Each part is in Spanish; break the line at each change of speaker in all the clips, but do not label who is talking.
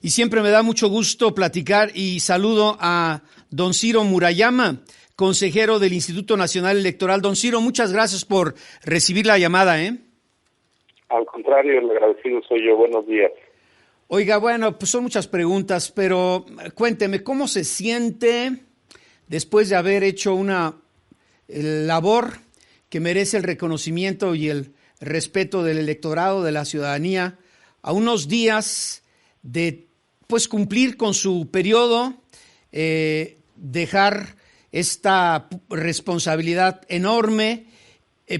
Y siempre me da mucho gusto platicar y saludo a don Ciro Murayama, consejero del Instituto Nacional Electoral. Don Ciro, muchas gracias por recibir la llamada, ¿eh?
Al contrario, el agradecido soy yo. Buenos días.
Oiga, bueno, pues son muchas preguntas, pero cuénteme, ¿cómo se siente después de haber hecho una labor que merece el reconocimiento y el respeto del electorado, de la ciudadanía, a unos días de pues cumplir con su periodo, dejar esta responsabilidad enorme,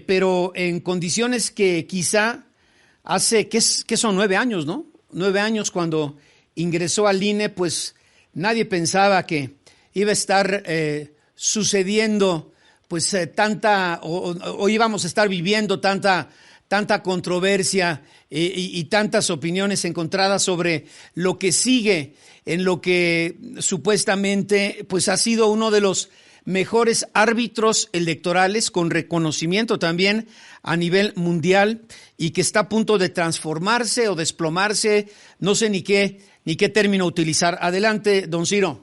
pero en condiciones que quizá hace, que son 9 años, ¿no? 9 años cuando ingresó al INE, pues nadie pensaba que iba a estar sucediendo pues tanta, o íbamos a estar viviendo tanta controversia y tantas opiniones encontradas sobre lo que sigue en lo que supuestamente pues ha sido uno de los mejores árbitros electorales con reconocimiento también a nivel mundial y que está a punto de transformarse o desplomarse, no sé ni qué término utilizar. Adelante, don Ciro.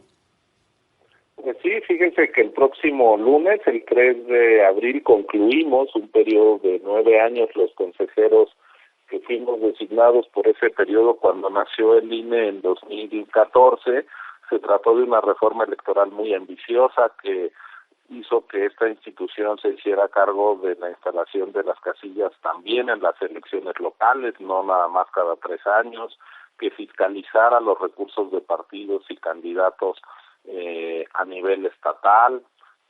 Pues sí, fíjense que el próximo lunes, el 3 de abril, concluimos un periodo de 9 años los consejeros que fuimos designados por ese periodo cuando nació el INE en 2014. Se trató de una reforma electoral muy ambiciosa que hizo que esta institución se hiciera cargo de la instalación de las casillas también en las elecciones locales, no nada más cada 3 años, que fiscalizara los recursos de partidos y candidatos a nivel estatal,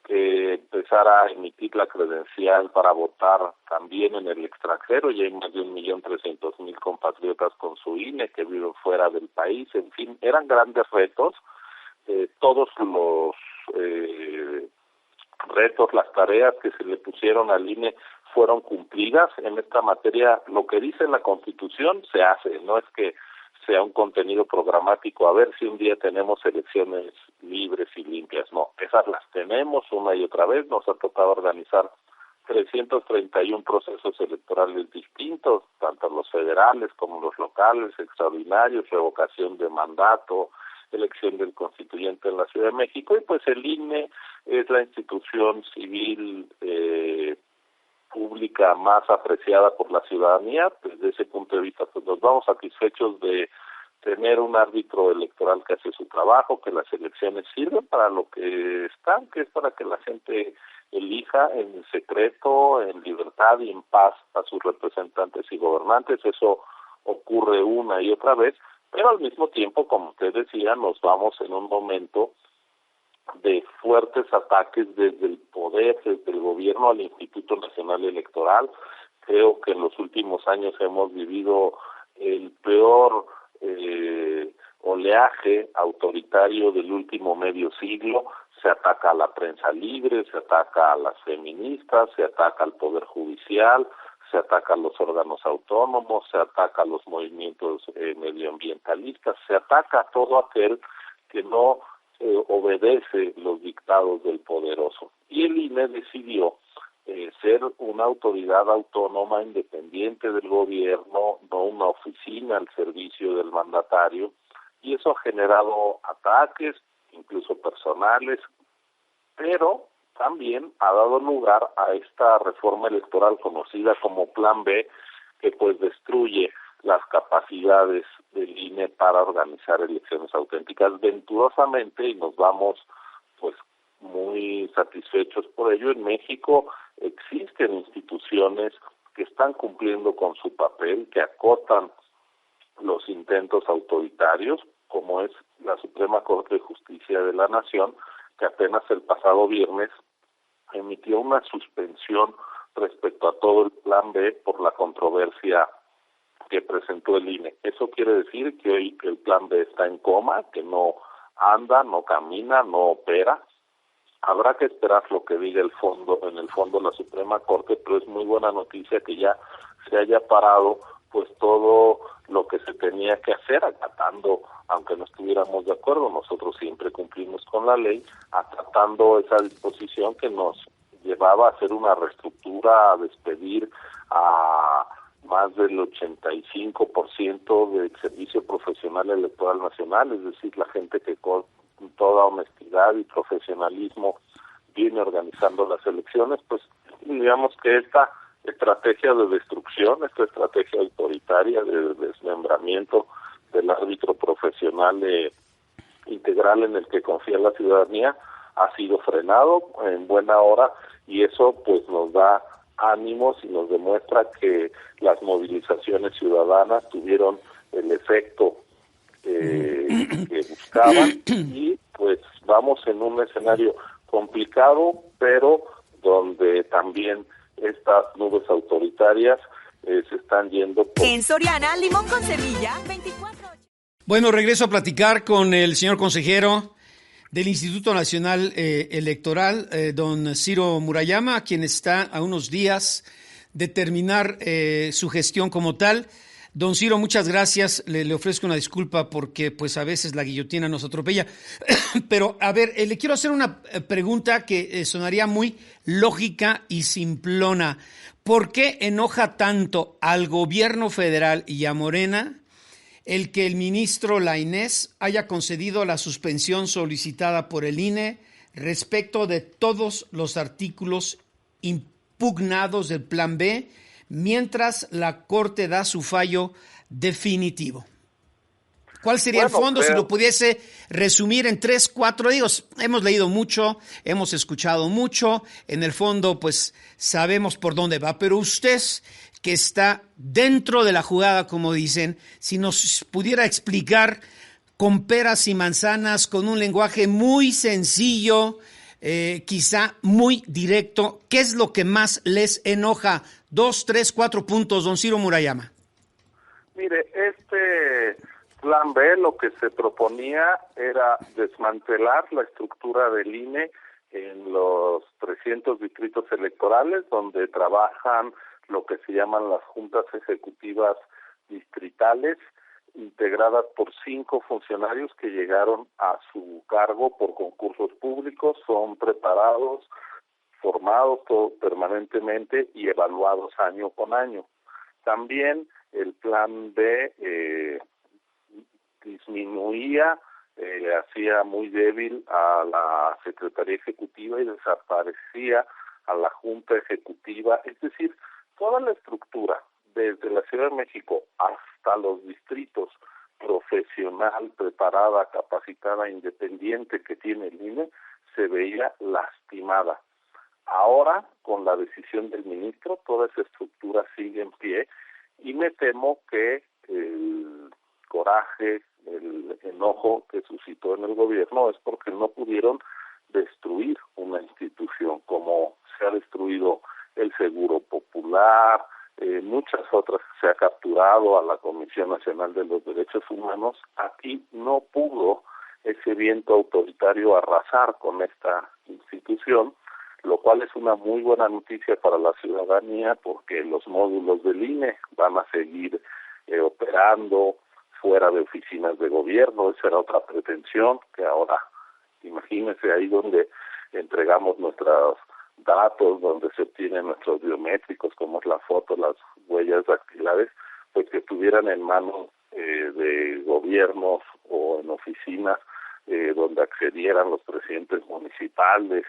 que empezara a emitir la credencial para votar también en el extranjero. Ya hay más de 1.300.000 compatriotas con su INE que viven fuera del país. En fin, eran grandes retos. Todos los retos, las tareas que se le pusieron al INE fueron cumplidas. En esta materia, lo que dice la Constitución se hace, no es que sea un contenido programático, a ver si un día tenemos elecciones libres y limpias. No, esas las tenemos una y otra vez. Nos ha tocado organizar 331 procesos electorales distintos, tanto los federales como los locales, extraordinarios, revocación de mandato, elección del constituyente en la Ciudad de México, y pues el INE es la institución civil pública más apreciada por la ciudadanía. Desde ese punto de vista, pues nos vamos satisfechos de tener un árbitro electoral que hace su trabajo, que las elecciones sirven para lo que están, que es para que la gente elija en secreto, en libertad y en paz a sus representantes y gobernantes. Eso ocurre una y otra vez, pero al mismo tiempo, como usted decía, nos vamos en un momento de fuertes ataques desde el poder, desde el gobierno al Instituto Nacional Electoral. Creo que en los últimos años hemos vivido el peor oleaje autoritario del último medio siglo. Se ataca a la prensa libre, se ataca a las feministas, se ataca al Poder Judicial, se ataca a los órganos autónomos, se ataca a los movimientos medioambientalistas, se ataca a todo aquel que no obedece los dictados del poderoso. Y el INE decidió ser una autoridad autónoma independiente del gobierno, no una oficina al servicio del mandatario, y eso ha generado ataques, incluso personales, pero también ha dado lugar a esta reforma electoral conocida como Plan B, que pues destruye las capacidades del INE para organizar elecciones auténticas venturosamente, y nos vamos pues muy satisfechos por ello. En México existen instituciones que están cumpliendo con su papel, que acotan los intentos autoritarios, como es la Suprema Corte de Justicia de la Nación, que apenas el pasado viernes emitió una suspensión respecto a todo el Plan B por la controversia que presentó el INE. Eso quiere decir que hoy el Plan B está en coma, que no anda, no camina, no opera. Habrá que esperar lo que diga en el fondo la Suprema Corte, pero es muy buena noticia que ya se haya parado pues todo lo que se tenía que hacer, acatando, aunque no estuviéramos de acuerdo, nosotros siempre cumplimos con la ley, acatando esa disposición que nos llevaba a hacer una reestructura, a despedir a más del 85% del Servicio Profesional Electoral Nacional, es decir, la gente que con toda honestidad y profesionalismo viene organizando las elecciones, pues digamos que esta estrategia de destrucción, esta estrategia autoritaria de desmembramiento del árbitro profesional integral en el que confía la ciudadanía ha sido frenado en buena hora, y eso pues nos da ánimos y nos demuestra que las movilizaciones ciudadanas tuvieron el efecto que buscaban, y pues vamos en un escenario complicado, pero donde también estas nubes autoritarias se están yendo por...
En Soriana, limón con semilla, 24.
Bueno, regreso a platicar con el señor consejero del Instituto Nacional Electoral, don Ciro Murayama, quien está a unos días de terminar su gestión como tal. Don Ciro, muchas gracias. Le ofrezco una disculpa porque pues a veces la guillotina nos atropella. Pero a ver, le quiero hacer una pregunta que sonaría muy lógica y simplona. ¿Por qué enoja tanto al gobierno federal y a Morena el que el ministro Lainez haya concedido la suspensión solicitada por el INE respecto de todos los artículos impugnados del Plan B, mientras la Corte da su fallo definitivo? ¿Cuál sería el fondo si lo pudiese resumir en 3, 4? Digo, hemos leído mucho, hemos escuchado mucho, en el fondo pues sabemos por dónde va, pero usted que está dentro de la jugada, como dicen, si nos pudiera explicar con peras y manzanas, con un lenguaje muy sencillo, quizá muy directo, ¿qué es lo que más les enoja? 2, 3, 4 puntos, don Ciro Murayama.
Mire, este Plan B lo que se proponía era desmantelar la estructura del INE en los 300 distritos electorales, donde trabajan lo que se llaman las juntas ejecutivas distritales, integradas por 5 funcionarios que llegaron a su cargo por concursos públicos, son preparados, formados permanentemente y evaluados año con año. También el Plan B disminuía, hacía muy débil a la Secretaría Ejecutiva y desaparecía a la Junta Ejecutiva, es decir, toda la estructura, desde la Ciudad de México hasta los distritos, profesional, preparada, capacitada, independiente que tiene el INE, se veía lastimada. Ahora, con la decisión del ministro, toda esa estructura sigue en pie, y me temo que el coraje, el enojo que suscitó en el gobierno es porque no pudieron destruir una institución como se ha destruido el Seguro Popular, muchas otras que se ha capturado a la Comisión Nacional de los Derechos Humanos. Aquí no pudo ese viento autoritario arrasar con esta institución, lo cual es una muy buena noticia para la ciudadanía, porque los módulos del INE van a seguir operando fuera de oficinas de gobierno. Esa era otra pretensión, que ahora, imagínense, ahí donde entregamos nuestros datos, donde se obtienen nuestros biométricos, como es la foto, las huellas dactilares, pues que estuvieran en manos de gobiernos o en oficinas donde accedieran los presidentes municipales,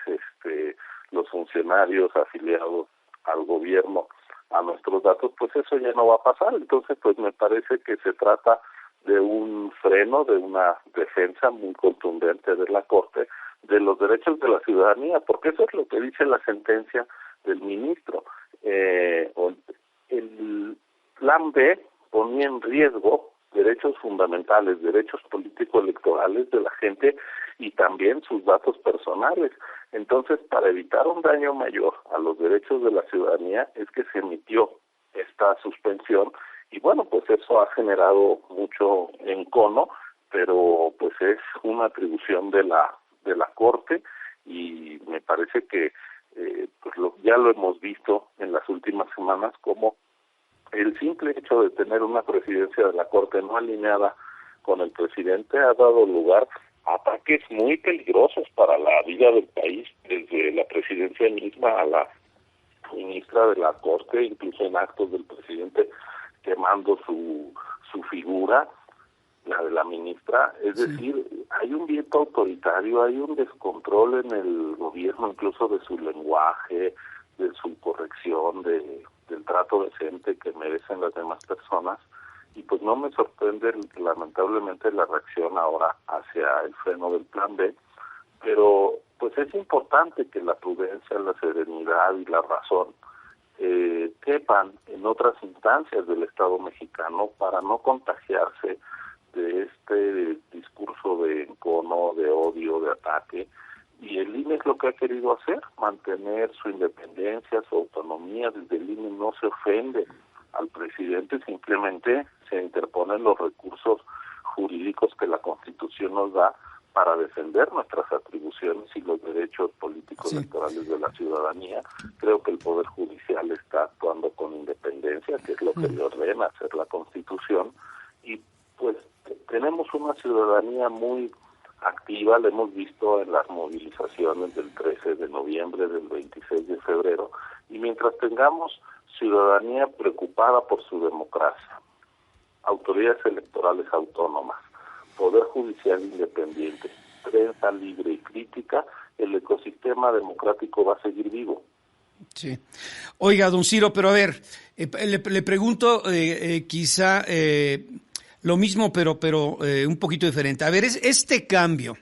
los funcionarios afiliados al gobierno a nuestros datos, pues eso ya no va a pasar. Entonces, pues me parece que se trata de un freno, de una defensa muy contundente de la Corte de los derechos de la ciudadanía, porque eso es lo que dice la sentencia del ministro. El Plan B ponía en riesgo derechos fundamentales, derechos político-electorales de la gente y también sus datos personales. Entonces, para evitar un daño mayor a los derechos de la ciudadanía es que se emitió esta suspensión, y bueno, pues eso ha generado mucho encono, pero pues es una atribución de la Corte, y me parece que pues ya lo hemos visto en las últimas semanas, como el simple hecho de tener una presidencia de la Corte no alineada con el presidente ha dado lugar a ataques muy peligrosos para la vida del país, desde la presidencia misma a la ministra de la Corte, incluso en actos del presidente quemando su figura, la de la ministra. Es decir, hay un viento autoritario, hay un descontrol en el gobierno, incluso de su lenguaje, de su corrección, del trato decente que merecen las demás personas. Y pues no me sorprende lamentablemente la reacción ahora hacia el freno del plan B, pero pues es importante que la prudencia, la serenidad y la razón quepan en otras instancias del Estado mexicano para no contagiarse de este discurso de encono, de odio, de ataque. Y el INE es lo que ha querido hacer, mantener su independencia, su autonomía. Desde el INE no se ofende al presidente, simplemente se interponen los recursos jurídicos que la Constitución nos da para defender nuestras atribuciones y los derechos políticos electorales de la ciudadanía. Creo que el Poder Judicial está actuando con independencia, que es lo que le ordena hacer la Constitución, y pues tenemos una ciudadanía muy activa, la hemos visto en las movilizaciones del 13 de noviembre, del 26 de febrero, y mientras tengamos ciudadanía preocupada por su democracia, autoridades electorales autónomas, Poder Judicial independiente, prensa libre y crítica, el ecosistema democrático va a seguir vivo.
Sí. Oiga, don Ciro, pero a ver, le pregunto quizá lo mismo, pero un poquito diferente. A ver, este cambio,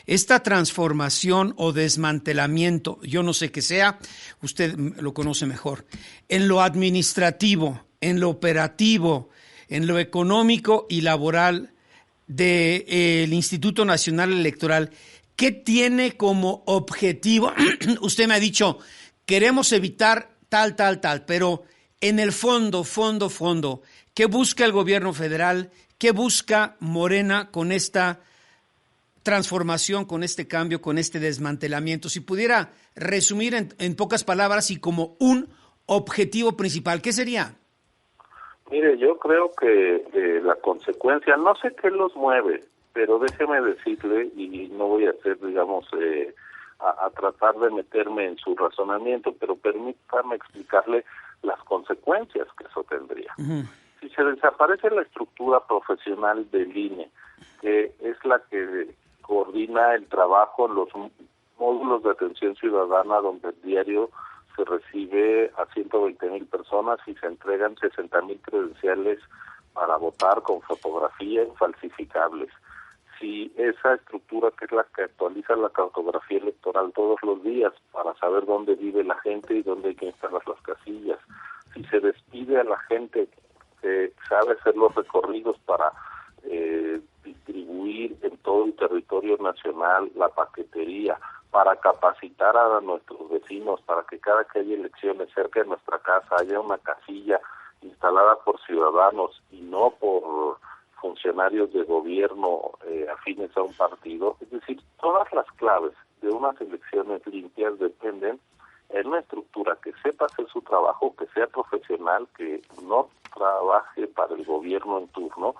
esta transformación o desmantelamiento, yo no sé qué sea, usted lo conoce mejor, en lo administrativo, en lo operativo, en lo económico y laboral del Instituto Nacional Electoral, ¿qué tiene como objetivo? Usted me ha dicho, queremos evitar tal, pero en el fondo, ¿qué busca el gobierno federal? ¿Qué busca Morena con esta transformación, con este cambio, con este desmantelamiento? Si pudiera resumir en pocas palabras y como un objetivo principal, ¿qué sería?
Mire, yo creo que la consecuencia, no sé qué los mueve, pero déjeme decirle, y no voy a hacer, digamos, a tratar de meterme en su razonamiento, pero permítame explicarle las consecuencias que eso tendría. Uh-huh. Si se desaparece la estructura profesional del INE, que es la que coordina el trabajo en los módulos de atención ciudadana, donde el diario se recibe a 120,000 personas y se entregan 60,000 credenciales para votar con fotografía infalsificables. Si esa estructura, que es la que actualiza la cartografía electoral todos los días para saber dónde vive la gente y dónde hay que instalar las casillas, si se despide a la gente que sabe hacer los recorridos para distribuir en todo el territorio nacional la paquetería, para capacitar a nuestros vecinos, para que cada que haya elecciones cerca de nuestra casa haya una casilla instalada por ciudadanos y no por funcionarios de gobierno afines a un partido. Es decir, todas las claves de unas elecciones limpias dependen en una estructura que sepa hacer su trabajo, que sea profesional, que no trabaje para el gobierno en turno,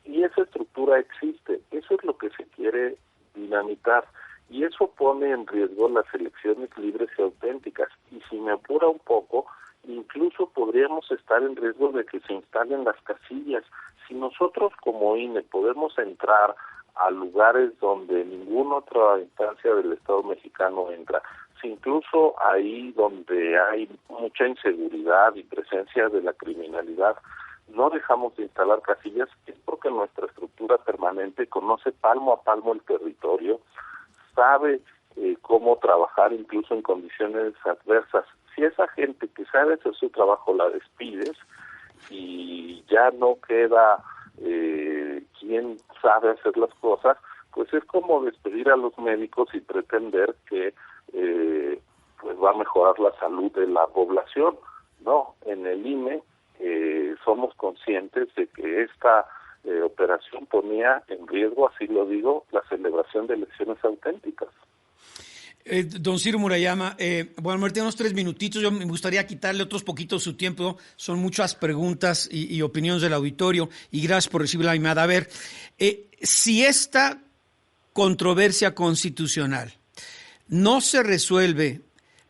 y esa estructura existe. Eso es lo que se quiere dinamitar. Y eso pone en riesgo las elecciones libres y auténticas. Y si me apura un poco, incluso podríamos estar en riesgo de que se instalen las casillas. Si nosotros como INE podemos entrar a lugares donde ninguna otra instancia del Estado mexicano entra, si incluso ahí donde hay mucha inseguridad y presencia de la criminalidad, no dejamos de instalar casillas, es porque nuestra estructura permanente conoce palmo a palmo el territorio, sabe cómo trabajar incluso en condiciones adversas. Si esa gente que sabe hacer su trabajo la despides y ya no queda quien sabe hacer las cosas, pues es como despedir a los médicos y pretender que pues va a mejorar la salud de la población. No, en el INE somos conscientes de que esta operación ponía en riesgo, así lo digo, la celebración de elecciones auténticas.
Don Ciro Murayama, bueno, me tengo unos 3 minutitos, yo me gustaría quitarle otros poquitos su tiempo, son muchas preguntas y opiniones del auditorio, y gracias por recibir la llamada. A ver, si esta controversia constitucional no se resuelve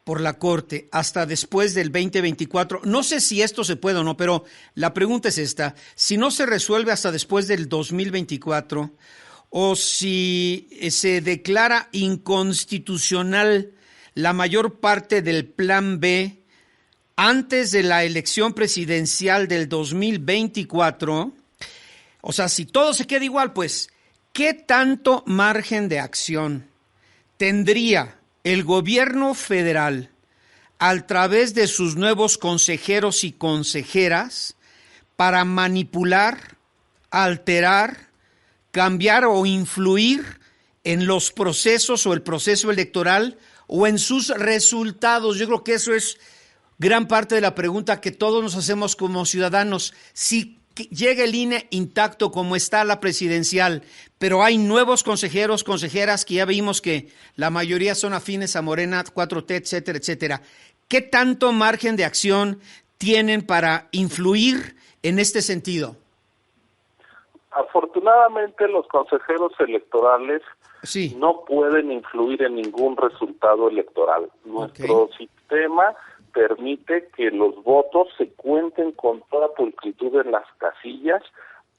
por la Corte hasta después del 2024. No sé si esto se puede o no, pero la pregunta es esta. Si no se resuelve hasta después del 2024 o si se declara inconstitucional la mayor parte del Plan B antes de la elección presidencial del 2024, o sea, si todo se queda igual, pues, ¿qué tanto margen de acción tendría el gobierno federal a través de sus nuevos consejeros y consejeras para manipular, alterar, cambiar o influir en los procesos o el proceso electoral o en sus resultados? Yo creo que eso es gran parte de la pregunta que todos nos hacemos como ciudadanos. Si llega el INE intacto como está la presidencial, pero hay nuevos consejeros, consejeras que ya vimos que la mayoría son afines a Morena, 4T, etcétera, etcétera. ¿Qué tanto margen de acción tienen para influir en este sentido?
Afortunadamente los consejeros electorales
sí
no pueden influir en ningún resultado electoral. Nuestro sistema permite que los votos se cuenten con toda pulcritud en las casillas.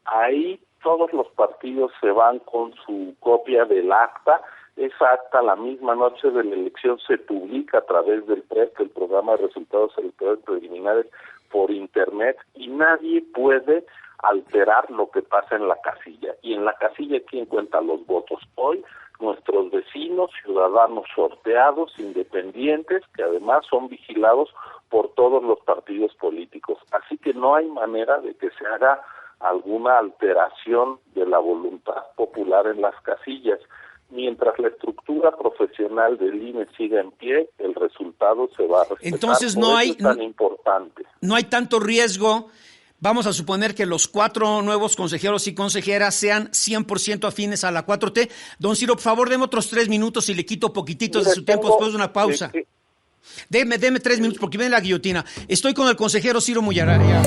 Ahí todos los partidos se van con su copia del acta. Esa acta la misma noche de la elección se publica a través del PREP, el Programa de Resultados Electorales Preliminares, por internet, y nadie puede alterar lo que pasa en la casilla. Y en la casilla, ¿quién cuenta los votos? Hoy, nuestros vecinos, ciudadanos sorteados, independientes, que además son vigilados por todos los partidos políticos. Así que no hay manera de que se haga alguna alteración de la voluntad popular en las casillas. Mientras la estructura profesional del INE siga en pie, el resultado se va a respetar.
Entonces no hay,
es tan importante.
No hay tanto riesgo. Vamos a suponer que los 4 nuevos consejeros y consejeras sean 100% afines a la 4T. Don Ciro, por favor, deme otros 3 minutos y le quito poquititos de su tiempo después de una pausa. Deme 3 minutos porque viene la guillotina. Estoy con el consejero Ciro Muyaraya.